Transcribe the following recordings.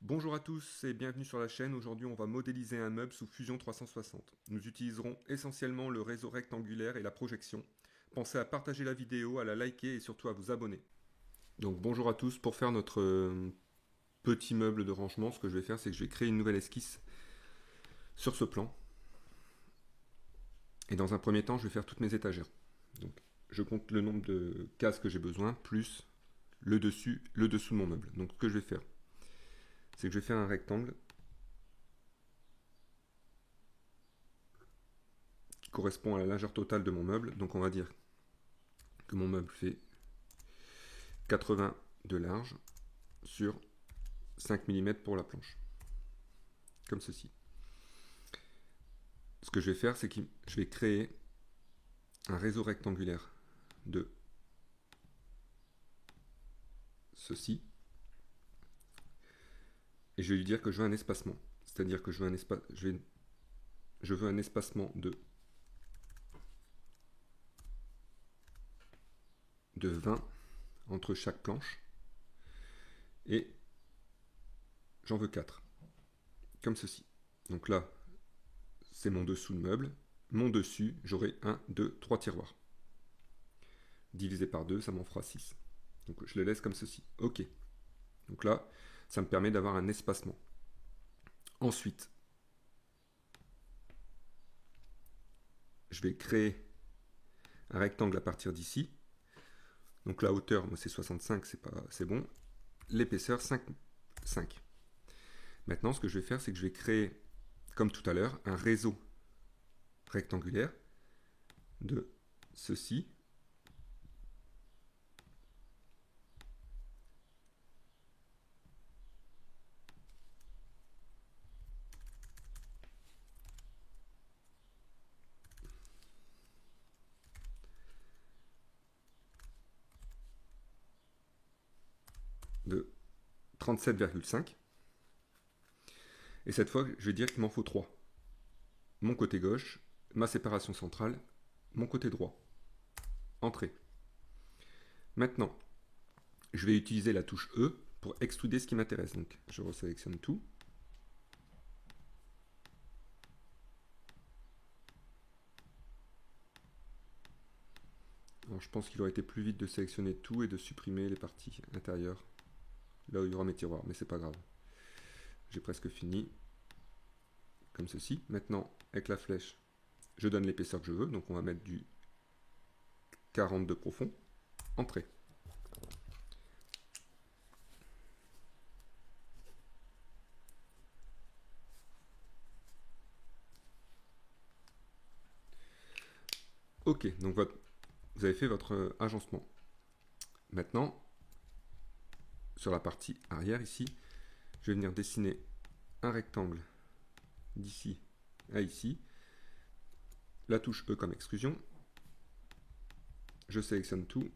Bonjour à tous et bienvenue sur la chaîne. Aujourd'hui, on va modéliser un meuble sous Fusion 360. Nous utiliserons essentiellement le réseau rectangulaire et la projection. Pensez à partager la vidéo, à la liker et surtout à vous abonner. Donc bonjour à tous. Pour faire notre petit meuble de rangement, ce que je vais faire, c'est que je vais créer une nouvelle esquisse sur ce plan. Et dans un premier temps, je vais faire toutes mes étagères. Donc je compte le nombre de cases que j'ai besoin, plus le dessous de mon meuble. Donc ce que je vais faire, c'est que je vais faire un rectangle qui correspond à la largeur totale de mon meuble. Donc on va dire que mon meuble fait 80 de large sur 5 mm pour la planche. Comme ceci. Ce que je vais faire, c'est que je vais créer un réseau rectangulaire de ceci. Et je vais lui dire que je veux un espacement. C'est-à-dire que je veux un espacement de 20 entre chaque planche. Et j'en veux 4. Comme ceci. Donc là, c'est mon dessous de meuble. Mon dessus, j'aurai 1, 2, 3 tiroirs. Divisé par 2, ça m'en fera 6. Donc je le laisse comme ceci. OK. Donc là, ça me permet d'avoir un espacement. Ensuite, je vais créer un rectangle à partir d'ici. Donc la hauteur, moi c'est 65, c'est bon. L'épaisseur, 5. Maintenant, ce que je vais faire, c'est que je vais créer, comme tout à l'heure, un réseau rectangulaire de ceci. De 37,5. Et cette fois, je vais dire qu'il m'en faut 3. Mon côté gauche, ma séparation centrale, mon côté droit. Entrée. Maintenant, je vais utiliser la touche E pour extruder ce qui m'intéresse. Donc, je resélectionne tout. Alors, je pense qu'il aurait été plus vite de sélectionner tout et de supprimer les parties intérieures, là où il y aura mes tiroirs, mais c'est pas grave. J'ai presque fini, comme ceci. Maintenant, avec la flèche, je donne l'épaisseur que je veux, donc on va mettre du 40 de profond. Entrée. Ok, donc vous avez fait votre agencement. Maintenant, sur la partie arrière ici, je vais venir dessiner un rectangle d'ici à ici. La touche E comme extrusion. Je sélectionne tout.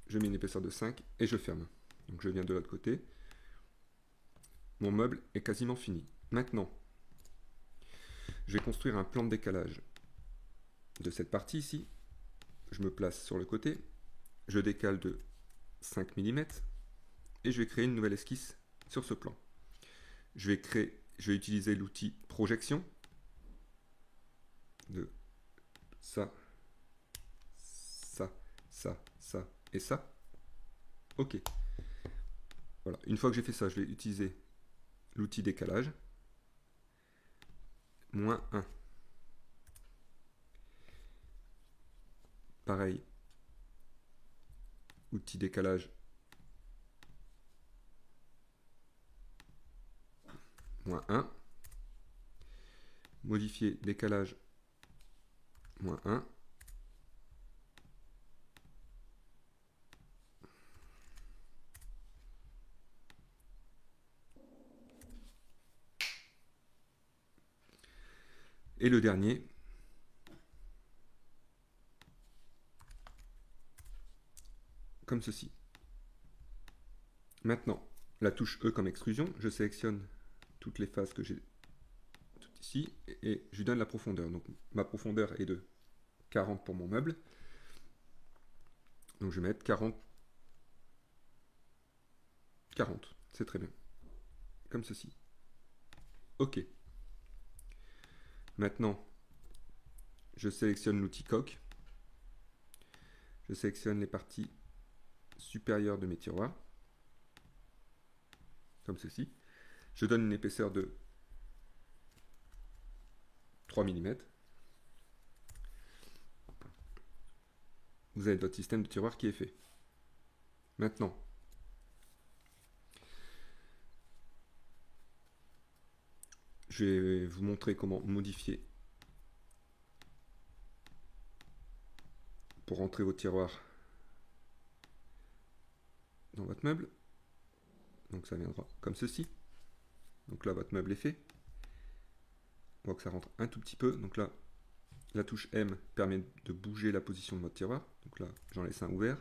Je mets une épaisseur de 5 et je ferme. Donc je viens de l'autre côté. Mon meuble est quasiment fini. Maintenant, je vais construire un plan de décalage de cette partie ici. Je me place sur le côté. Je décale de 5 mm et je vais créer une nouvelle esquisse sur ce plan. Je vais utiliser l'outil projection de ça, ça, ça, ça et ça. Ok. Voilà. Une fois que j'ai fait ça, je vais utiliser l'outil décalage. -1. Pareil. Outil décalage. -1. Modifier décalage. -1. Et le dernier, comme ceci. Maintenant, la touche E comme extrusion, je sélectionne toutes les faces que j'ai toutes ici et je lui donne la profondeur. Donc ma profondeur est de 40 pour mon meuble. Donc je vais mettre 40 40, c'est très bien. Comme ceci. OK. Maintenant, je sélectionne l'outil coque. Je sélectionne les parties supérieures de mes tiroirs. Comme ceci. Je donne une épaisseur de 3 mm. Vous avez votre système de tiroir qui est fait. Maintenant, je vais vous montrer comment modifier pour rentrer vos tiroirs dans votre meuble. Donc ça viendra comme ceci. Donc là, votre meuble est fait. On voit que ça rentre un tout petit peu. Donc là, la touche M permet de bouger la position de votre tiroir. Donc là, j'en laisse un ouvert.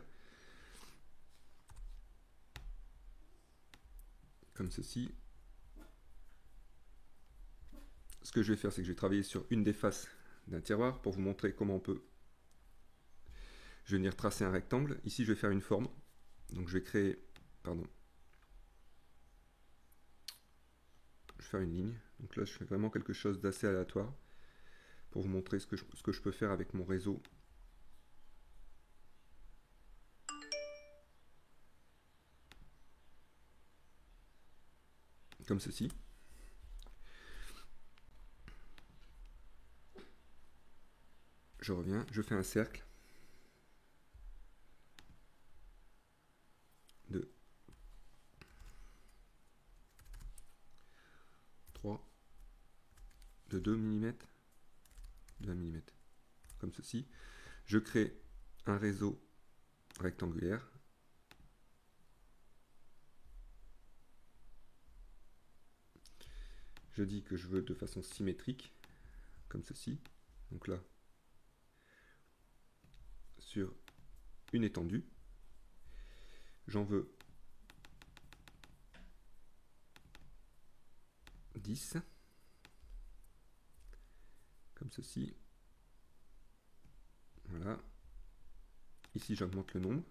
Comme ceci. Ce que je vais faire, c'est que je vais travailler sur une des faces d'un tiroir pour vous montrer comment on peut. Je vais venir tracer un rectangle. Ici, je vais faire une forme. Donc je vais créer, pardon, je vais faire une ligne. Donc là, je fais vraiment quelque chose d'assez aléatoire pour vous montrer ce que je peux faire avec mon réseau. Comme ceci. Je reviens, je fais un cercle de 3, de 2 mm, de 1 mm, comme ceci. Je crée un réseau rectangulaire. Je dis que je veux de façon symétrique, comme ceci. Donc là, sur une étendue, j'en veux 10, comme ceci. Voilà. Ici, j'augmente le nombre.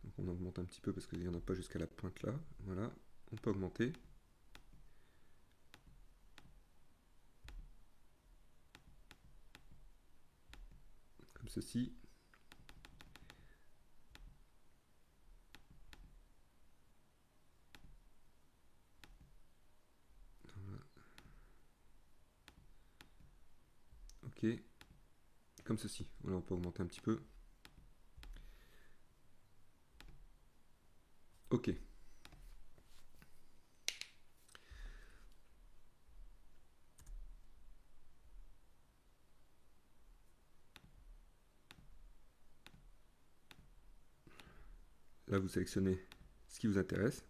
Donc on augmente un petit peu parce qu'il n'y en a pas jusqu'à la pointe là. Voilà, on peut augmenter. Comme ceci. Voilà. Ok. Comme ceci. Voilà, on peut augmenter un petit peu. Ok. Là, vous sélectionnez ce qui vous intéresse.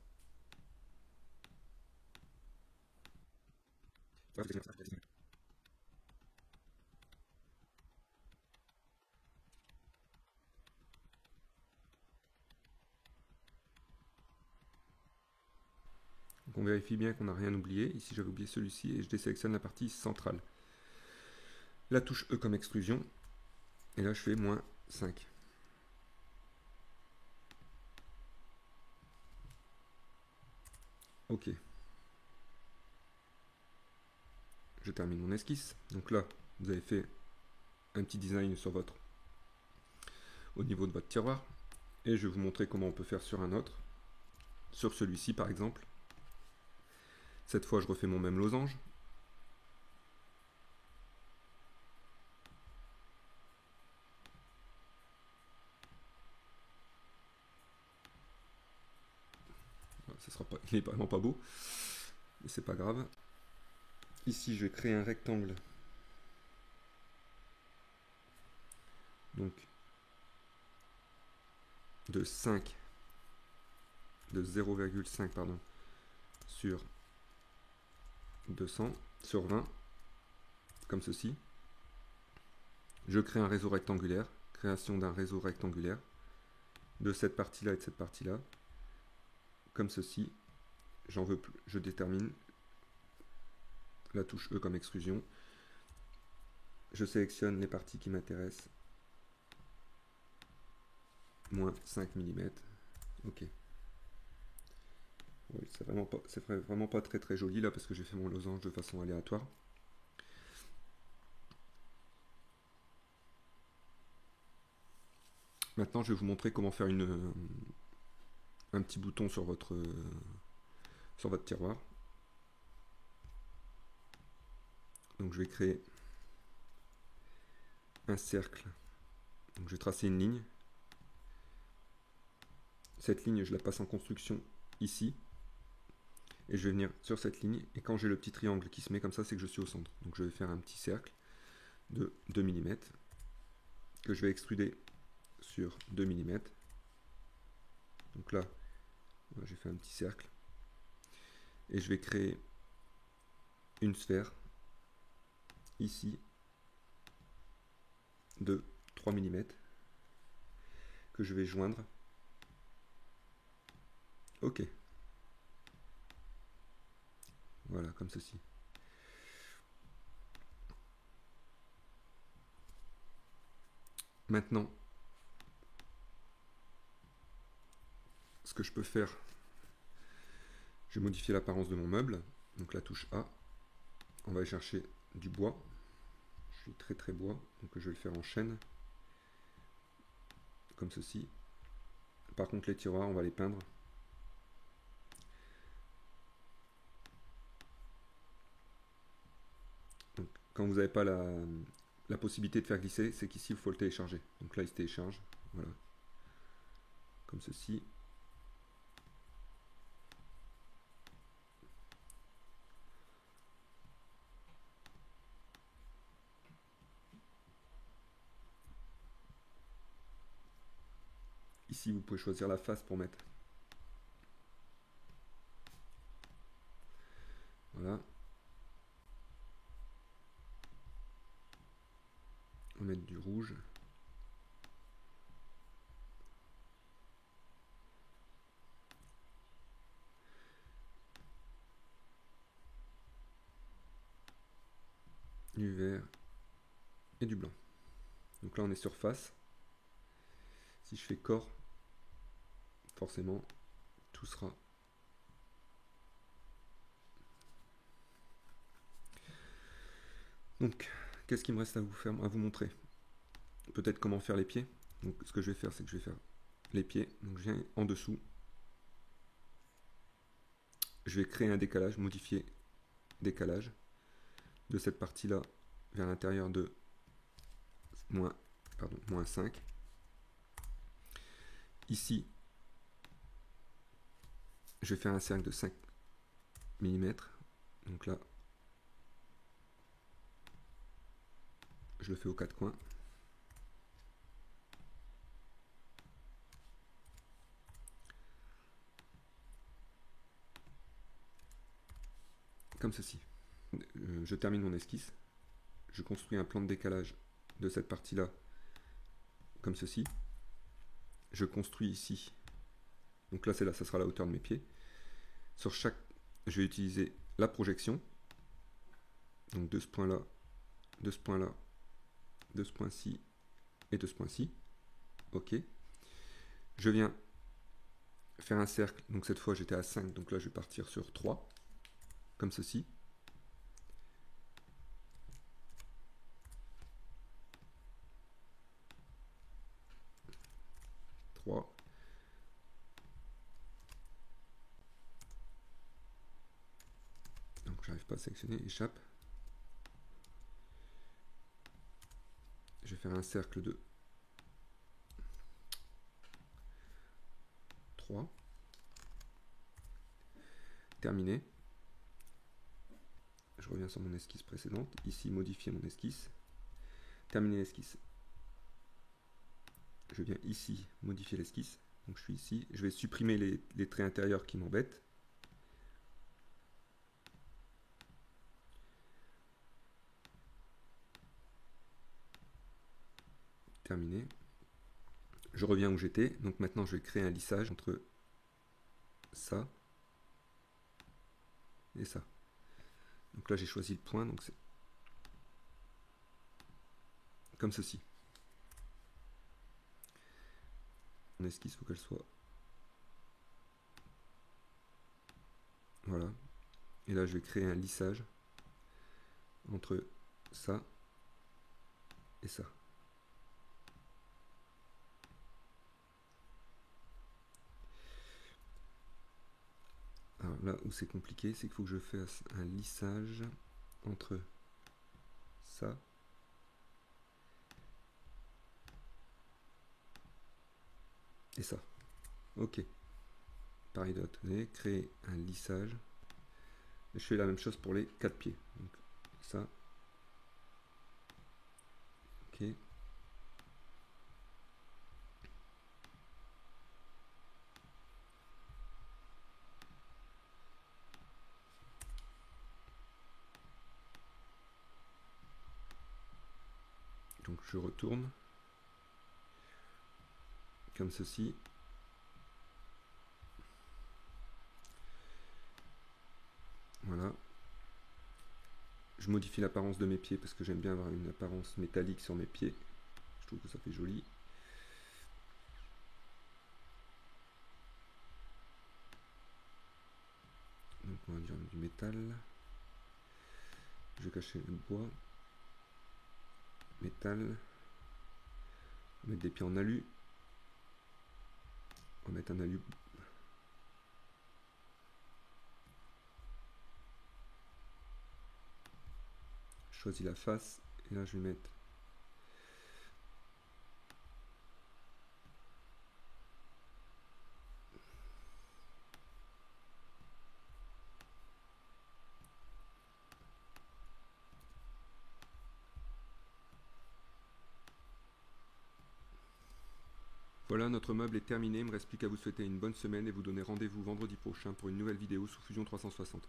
Donc on vérifie bien qu'on n'a rien oublié. Ici, j'avais oublié celui-ci et je désélectionne la partie centrale. La touche E comme extrusion. Et là, je fais moins 5. Ok. Je termine mon esquisse. Donc là, vous avez fait un petit design sur au niveau de votre tiroir. Et je vais vous montrer comment on peut faire sur un autre. Sur celui-ci, par exemple. Cette fois, je refais mon même losange. Il n'est vraiment pas beau, mais c'est pas grave. Ici, je vais créer un rectangle. Donc, de 0,5 pardon, sur 200, sur 20, comme ceci. Je crée un réseau rectangulaire, création d'un réseau rectangulaire, de cette partie-là et de cette partie-là, comme ceci. J'en veux plus, je détermine la touche E comme extrusion. Je sélectionne les parties qui m'intéressent. Moins 5 mm. Ok. Oui, c'est vraiment pas très très joli là parce que j'ai fait mon losange de façon aléatoire. Maintenant, je vais vous montrer comment faire un petit bouton sur votre tiroir. Donc je vais créer un cercle. Donc je vais tracer une ligne. Cette ligne, je la passe en construction ici. Et je vais venir sur cette ligne. Et quand j'ai le petit triangle qui se met comme ça, c'est que je suis au centre. Donc je vais faire un petit cercle de 2 mm que je vais extruder sur 2 mm. Donc là, j'ai fait un petit cercle. Et je vais créer une sphère ici de 3 mm que je vais joindre. Ok. Voilà, comme ceci. Maintenant, ce que je peux faire, je vais modifier l'apparence de mon meuble. Donc la touche A, on va aller chercher du bois. Je suis très très bois, donc je vais le faire en chaîne, comme ceci. Par contre les tiroirs, on va les peindre. Donc, quand vous n'avez pas la possibilité de faire glisser, c'est qu'ici il faut le télécharger. Donc là il se télécharge, voilà, comme ceci. Ici vous pouvez choisir la face pour mettre. Voilà. On va mettre du rouge. Du vert et du blanc. Donc là on est sur face. Si je fais corps, forcément tout sera. Donc qu'est-ce qu'il me reste à vous montrer? Peut-être comment faire les pieds. Donc ce que je vais faire, c'est que je vais faire les pieds. Donc je viens en dessous. Je vais créer un décalage, modifier décalage de cette partie-là vers l'intérieur de moins 5. Ici, je vais faire un cercle de 5 mm. Donc là, je le fais aux 4 coins. Comme ceci. Je termine mon esquisse. Je construis un plan de décalage de cette partie-là, comme ceci. Je construis ici. Donc là, ça sera la hauteur de mes pieds. Sur chaque, je vais utiliser la projection. Donc de ce point-là, de ce point-là, de ce point-ci et de ce point-ci. Ok. Je viens faire un cercle. Donc cette fois, j'étais à 5. Donc là, je vais partir sur 3. Comme ceci. Donc j'arrive pas à sélectionner, échappe. Je vais faire un cercle de 3. Terminé. Je reviens sur mon esquisse précédente. Ici, modifier mon esquisse. Terminer l'esquisse. Je viens ici, modifier l'esquisse. Donc je suis ici. Je vais supprimer les traits intérieurs qui m'embêtent. Terminé. Je reviens où j'étais. Donc maintenant, je vais créer un lissage entre ça et ça. Donc là, j'ai choisi le point. Donc c'est comme ceci. Mon esquisse, il faut qu'elle soit Voilà. Et là, je vais créer un lissage entre ça et ça. Alors là où c'est compliqué, c'est qu'il faut que je fasse un lissage entre ça et ça. Ok. Pareil de l'autre côté, créer un lissage. Et je fais la même chose pour les 4 pieds. Donc ça. Ok. Donc je retourne comme ceci. Voilà. Je modifie l'apparence de mes pieds parce que j'aime bien avoir une apparence métallique sur mes pieds. Je trouve que ça fait joli. Donc on va dire du métal. Je vais cacher le bois. Métal. On va mettre des pieds en alu. On va mettre un alu. Je choisis la face. Et là je vais mettre voilà, notre meuble est terminé, il ne me reste plus qu'à vous souhaiter une bonne semaine et vous donner rendez-vous vendredi prochain pour une nouvelle vidéo sous Fusion 360.